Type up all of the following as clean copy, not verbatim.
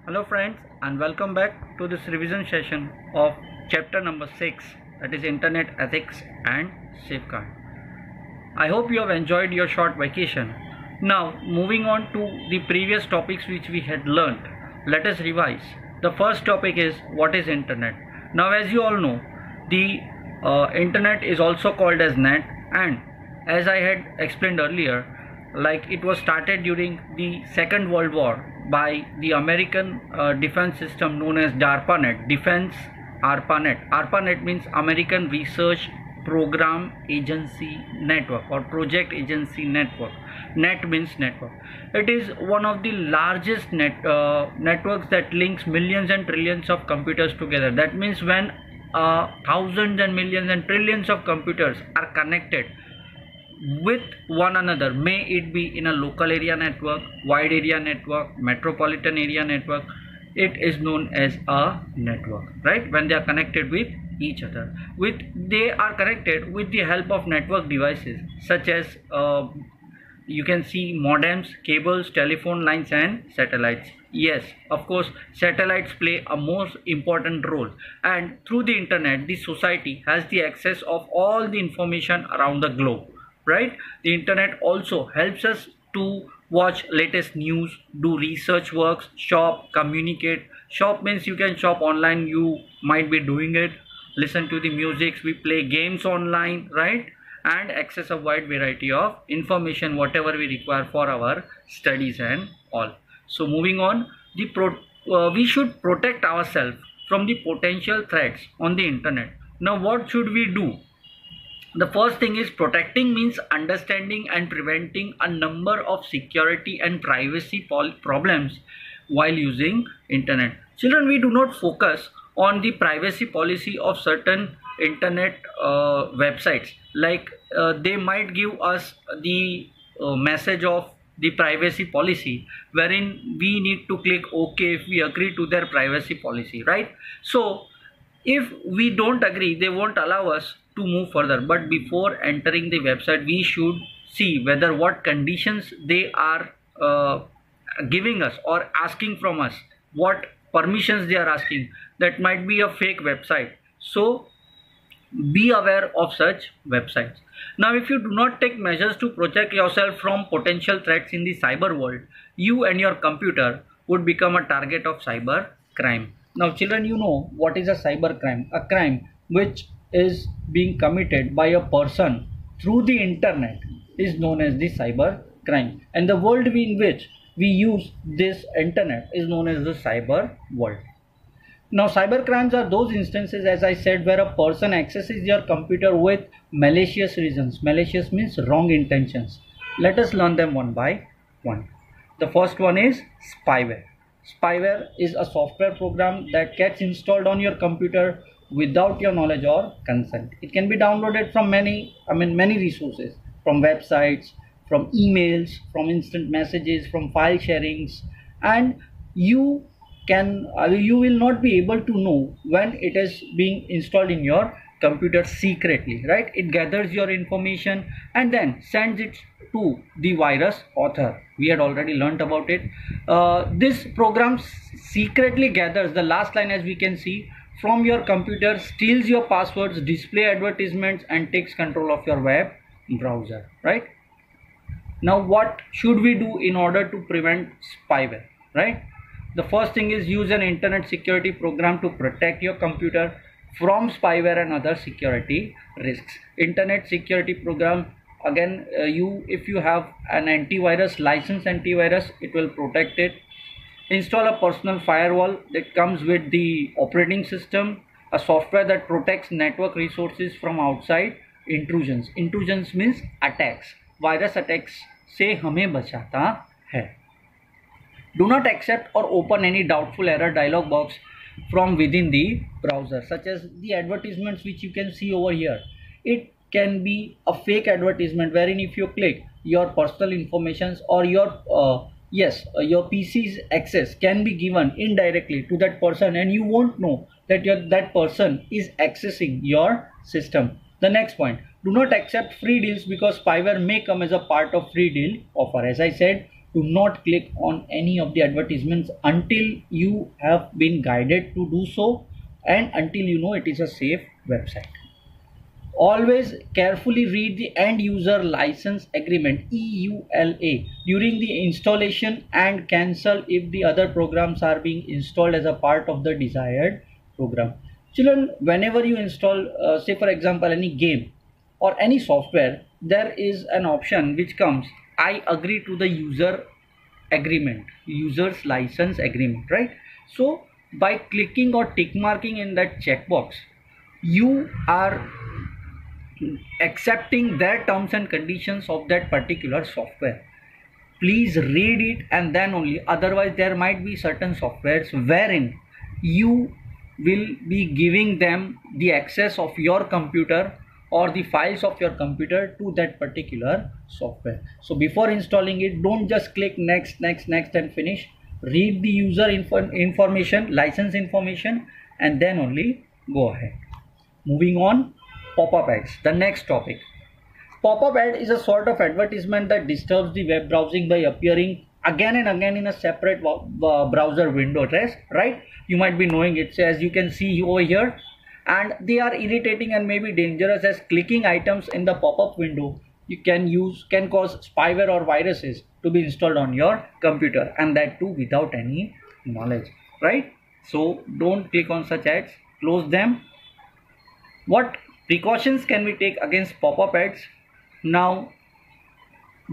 Hello friends, and welcome back to this revision session of chapter number 6, that is Internet Ethics and Safeguard. I hope you have enjoyed your short vacation. Now moving on to the previous topics which we had learnt, let us revise. The first topic is what is Internet. Now as you all know, the Internet is also called as net, and as I had explained earlier, like it was started during the Second World War by the American defense system known as DARPANET. ARPANET means American Research Program Agency Network or Project Agency Network. Net means network. It is one of the largest networks that links millions and trillions of computers together. That means when thousands and millions and trillions of computers are connected with one another, may it be in a local area network, wide area network, metropolitan area network, it is known as a network, right? When they are connected with each other, they are connected with the help of network devices such as you can see modems, cables, telephone lines and satellites. Yes, of course, satellites play a most important role, and through the internet the society has the access of all the information around the globe, right? The internet also helps us to watch latest news, do research works, shop, communicate. Shop means you can shop online, you might be doing it, listen to the music, we play games online, right? And access a wide variety of information whatever we require for our studies and all. So moving on, we should protect ourselves from the potential threats on the internet. Now what should we do? The first thing is protecting means understanding and preventing a number of security and privacy problems while using internet. Children, we do not focus on the privacy policy of certain internet websites, like they might give us the message of the privacy policy wherein we need to click OK if we agree to their privacy policy, right? So if we don't agree, they won't allow us to move further. But before entering the website, we should see whether what conditions they are giving us or asking from us, what permissions they are asking. That might be a fake website, so be aware of such websites. Now if you do not take measures to protect yourself from potential threats in the cyber world, you and your computer would become a target of cyber crime. Now children, you know what is a cyber crime? A crime which is being committed by a person through the internet is known as the cyber crime, and the world in which we use this internet is known as the cyber world. Now cyber crimes are those instances, as I said, where a person accesses your computer with malicious reasons. Malicious means wrong intentions. Let us learn them one by one. The first one is spyware. Spyware is a software program that gets installed on your computer without your knowledge or consent. It can be downloaded from many resources, from websites, from emails, from instant messages, from file sharings, and you will not be able to know when it is being installed in your computer secretly, right? It gathers your information and then sends it to the virus author. We had already learnt about it. This program secretly gathers the last line, as we can see, from your computer, steals your passwords, display advertisements, and takes control of your web browser, right? Now what should we do in order to prevent spyware, right? The first thing is use an internet security program to protect your computer from spyware and other security risks. Internet security program, again, if you have an antivirus, licensed antivirus, it will protect it. Install a personal firewall that comes with the operating system, a software that protects network resources from outside intrusions. Intrusions means attacks. Virus attacks से हमें बचाता है. Do not accept or open any doubtful error dialog box from within the browser, such as the advertisements which you can see over here. It can be a fake advertisement wherein if you click, your personal informations or your PC's access can be given indirectly to that person, and you won't know that that person is accessing your system. The next point, do not accept free deals because spyware may come as a part of free deal offer. As I said, Do not click on any of the advertisements until you have been guided to do so and until you know it is a safe website. Always carefully read the end user license agreement EULA during the installation and cancel if the other programs are being installed as a part of the desired program. Children, whenever you install say for example any game or any software, there is an option which comes, I agree to the user agreement, user's license agreement, right? So by clicking or tick marking in that checkbox, you are accepting their terms and conditions of that particular software. Please read it and then only, otherwise there might be certain softwares wherein you will be giving them the access of your computer or the files of your computer to that particular software. So before installing it, don't just click next and finish. Read the user information, license information, and then only go ahead. Moving on, pop-up ads, the next topic. Pop-up ad is a sort of advertisement that disturbs the web browsing by appearing again and again in a separate browser window, right? You might be knowing it, as you can see over here, and they are irritating and maybe dangerous, as clicking items in the pop-up window can cause spyware or viruses to be installed on your computer, and that too without any knowledge, right? So don't click on such ads, close them. What precautions can we take against pop-up ads? Now,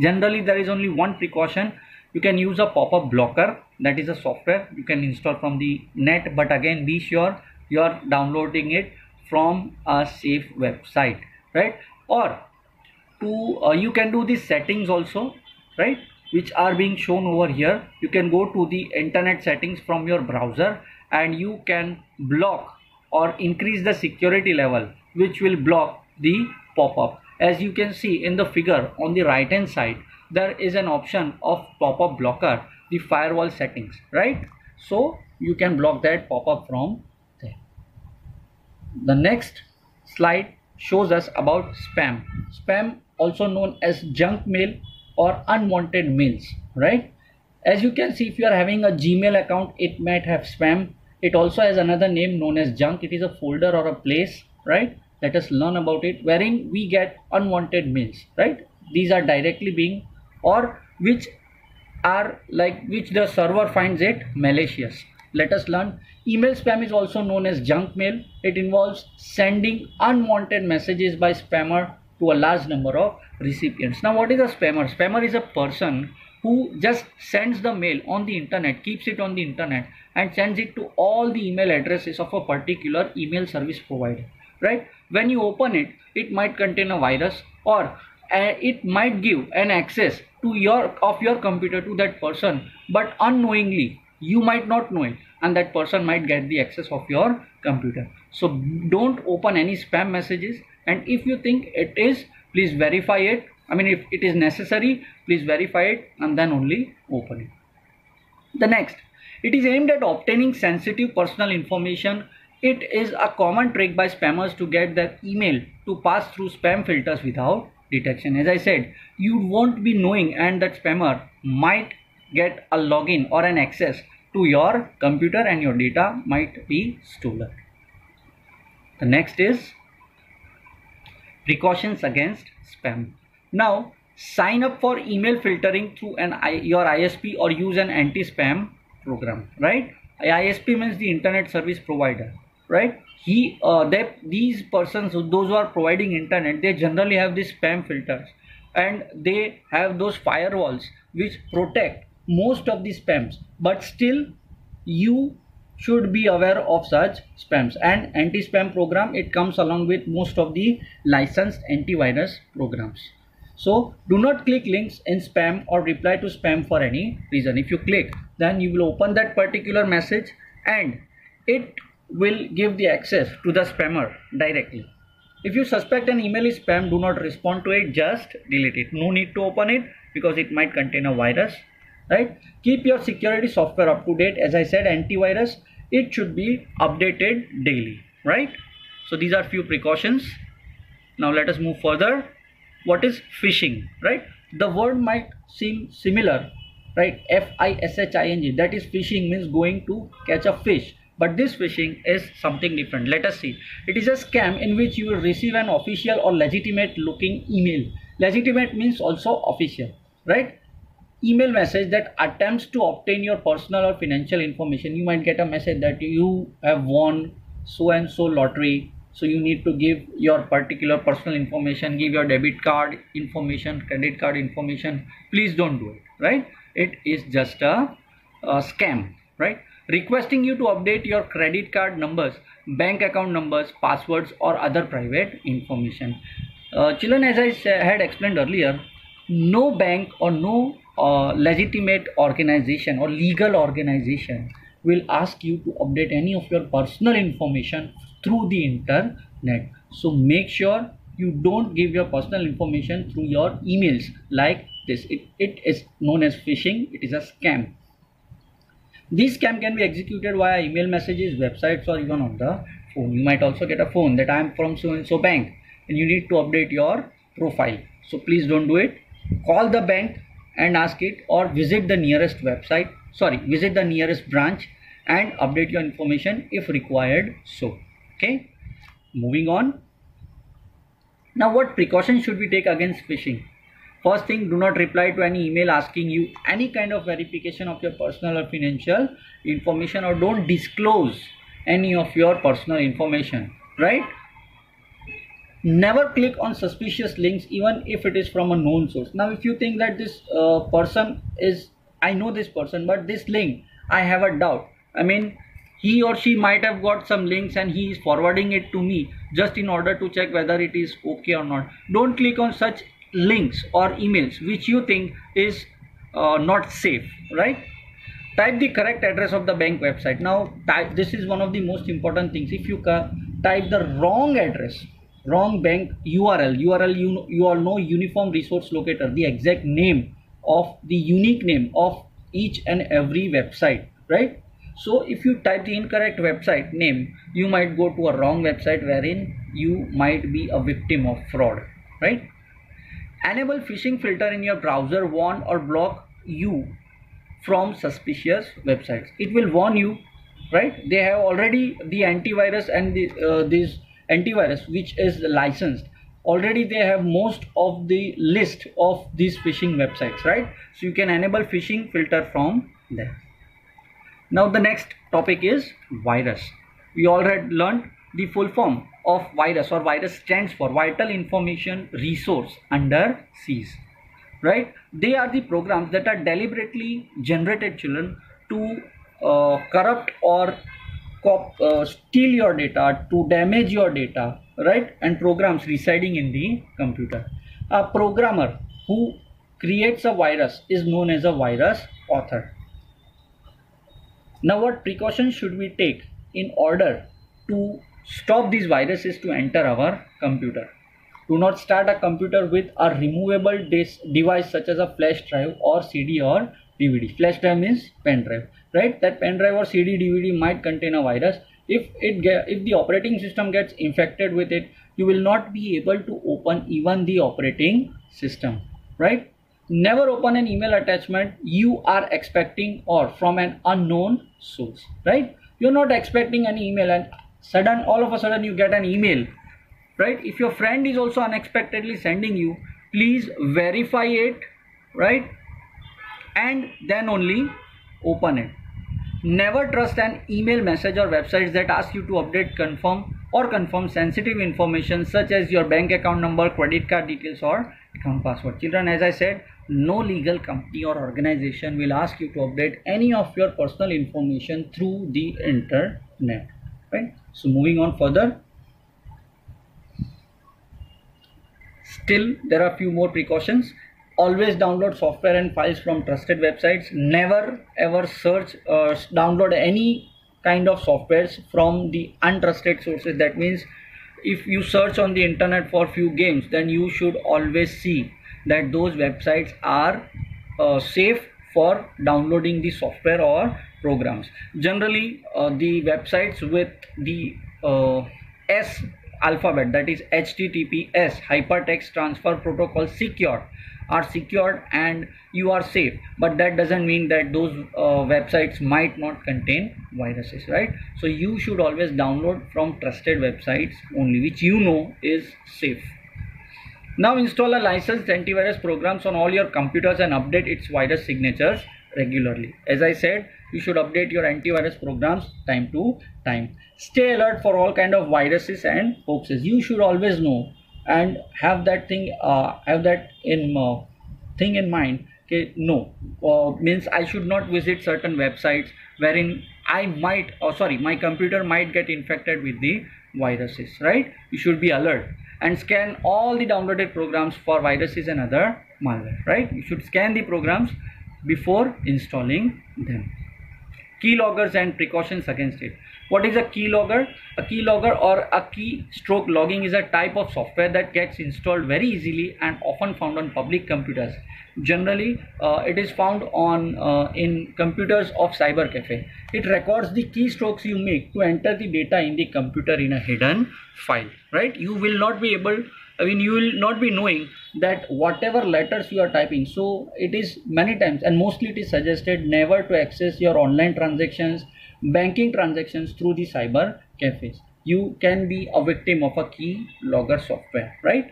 generally there is only one precaution. You can use a pop-up blocker. That is a software you can install from the net, but again be sure you are downloading it from a safe website, right? Or you can do the settings also, right, which are being shown over here. You can go to the internet settings from your browser and you can block or increase the security level, which will block the pop-up. As you can see in the figure on the right hand side, there is an option of pop-up blocker, the firewall settings, right? So you can block that pop-up from there. The next slide shows us about spam. Spam, also known as junk mail or unwanted mails, right? As you can see, if you are having a Gmail account, it might have spam. It also has another name known as junk. It is a folder or a place, right? Let us learn about it, wherein we get unwanted mails, right? These are directly being, or which the server finds it malicious. Let us learn. Email spam is also known as junk mail. It involves sending unwanted messages by spammer to a large number of recipients. Now, what is a spammer? Spammer is a person who just sends the mail on the internet, keeps it on the internet, and sends it to all the email addresses of a particular email service provider, right? When you open it, it might contain a virus, or it might give an access to your computer to that person, but unknowingly you might not know it, and that person might get the access of your computer. So don't open any spam messages, and if you think it is, please verify it. I mean, if it is necessary, please verify it and then only open it. The next, it is aimed at obtaining sensitive personal information. It is a common trick by spammers to get their email to pass through spam filters without detection. As I said, you won't be knowing, and that spammer might get a login or an access to your computer and your data might be stolen. The next is precautions against spam. Now, sign up for email filtering through your ISP or use an anti-spam program, right? ISP means the internet service provider, right? These persons, those who are providing internet, they generally have these spam filters, and they have those firewalls which protect most of the spams, but still you should be aware of such spams. And anti-spam program, it comes along with most of the licensed antivirus programs. So do not click links in spam or reply to spam for any reason. If you click, then you will open that particular message and it will give the access to the spammer directly. If you suspect an email is spam, do not respond to it, just delete it. No need to open it because it might contain a virus, right? Keep your security software up to date. As I said, antivirus, it should be updated daily, right? So these are few precautions. Now let us move further. What is phishing, right? The word might seem similar right? FISHING, that is phishing, means going to catch a fish. But this phishing is something different. Let us see. It is a scam in which you will receive an official or legitimate looking email. Legitimate means also official, right? Email message that attempts to obtain your personal or financial information. You might get a message that you have won so and so lottery, so you need to give your particular personal information, give your debit card information, credit card information. Please don't do it, right? It is just a scam, right? Requesting you to update your credit card numbers, bank account numbers, passwords, or other private information. Children, as I had explained earlier, no bank or no legitimate organization or legal organization will ask you to update any of your personal information through the internet. So make sure you don't give your personal information through your emails like this. It is known as phishing. It is a scam. This scam can be executed via email messages, websites, or even on the phone. You might also get a phone that I am from so and so bank and you need to update your profile. So please don't do it. Call the bank and ask it, or visit the nearest visit the nearest branch and update your information if required. So okay, moving on. Now, what precautions should we take against phishing? First thing, do not reply to any email asking you any kind of verification of your personal or financial information, or don't disclose any of your personal information, right? Never click on suspicious links even if it is from a known source. Now, if you think that this person is, I know this person, but this link I have a doubt. I mean, he or she might have got some links and he is forwarding it to me just in order to check whether it is okay or not. Don't click on such links or emails which you think is not safe, right? Type the correct address of the bank website. Now, this is one of the most important things. If you type the wrong address, wrong bank URL, you all know Uniform Resource Locator, the exact name of the unique name of each and every website, right? So if you type the incorrect website name, you might go to a wrong website wherein you might be a victim of fraud, right? Enable phishing filter in your browser, warn or block you from suspicious websites. It will warn you, right? They have already the antivirus and this antivirus which is licensed. Already they have most of the list of these phishing websites, right? So you can enable phishing filter from there. Now the next topic is virus. We already learned the full form of virus, or virus stands for Vital Information Resource Under Siege, right? They are the programs that are deliberately generated, children, to corrupt or steal your data, to damage your data, right? And programs residing in the computer. A programmer who creates a virus is known as a virus author. Now, what precautions should we take in order to stop these viruses to enter our computer? Do not start a computer with a removable device such as a flash drive or CD or DVD. Flash drive means pen drive, right? That pen drive or CD DVD might contain a virus. If the operating system gets infected with it, you will not be able to open even the operating system, right? Never open an email attachment you are expecting or from an unknown source, right? You're not expecting an email and all of a sudden you get an email, right? If your friend is also unexpectedly sending you, please verify it, right? And then only open it. Never trust an email message or websites that ask you to update, confirm sensitive information such as your bank account number, credit card details, or account password. Children, as I said, no legal company or organization will ask you to update any of your personal information through the internet, right? So moving on further, still there are a few more precautions. Always download software and files from trusted websites. Never ever download any kind of softwares from the untrusted sources. That means if you search on the internet for few games, then you should always see that those websites are safe for downloading the software or programs. Generally the websites with the S alphabet, that is HTTPS, Hypertext Transfer Protocol Secure, are secured and you are safe, but that doesn't mean that those websites might not contain viruses, right? So you should always download from trusted websites only, which you know is safe. Now install a licensed antivirus programs on all your computers and update its virus signatures regularly. As I said, you should update your antivirus programs time to time. Stay alert for all kind of viruses and hoaxes. You should always know and have that thing in mind. Okay, no, means I should not visit certain websites wherein my computer might get infected with the viruses, right? You should be alert and scan all the downloaded programs for viruses and other malware, right? You should scan the programs before installing them. Keyloggers and precautions against it. What is a keylogger? A keylogger or a keystroke logging is a type of software that gets installed very easily and often found on public computers. Generally, it is found on in computers of cyber cafe. It records the keystrokes you make to enter the data in the computer in a hidden file, right? You will not be knowing that whatever letters you are typing. So it is many times and mostly it is suggested never to access your online transactions, banking transactions through the cyber cafes. You can be a victim of a keylogger software, right?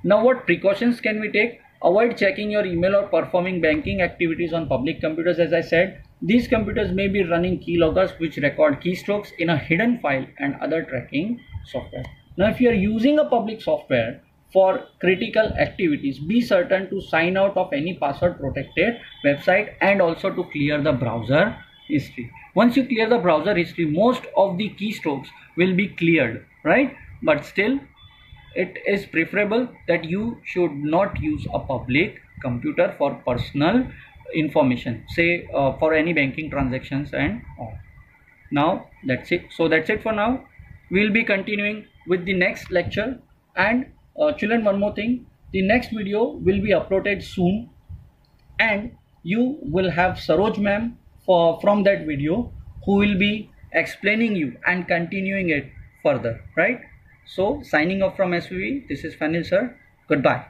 Now what precautions can we take? Avoid checking your email or performing banking activities on public computers. As I said, these computers may be running keyloggers which record keystrokes in a hidden file and other tracking software. Now if you are using a public software for critical activities, be certain to sign out of any password protected website and also to clear the browser history. Once you clear the browser history, most of the keystrokes will be cleared, right? But still, it is preferable that you should not use a public computer for personal information, say for any banking transactions and all. Now that's it. So that's it for now. We'll be continuing with the next lecture. And children, one more thing, the next video will be uploaded soon and you will have Saroj ma'am from that video who will be explaining you and continuing it further, right? So signing off from SVV, this is Fanil sir. Goodbye.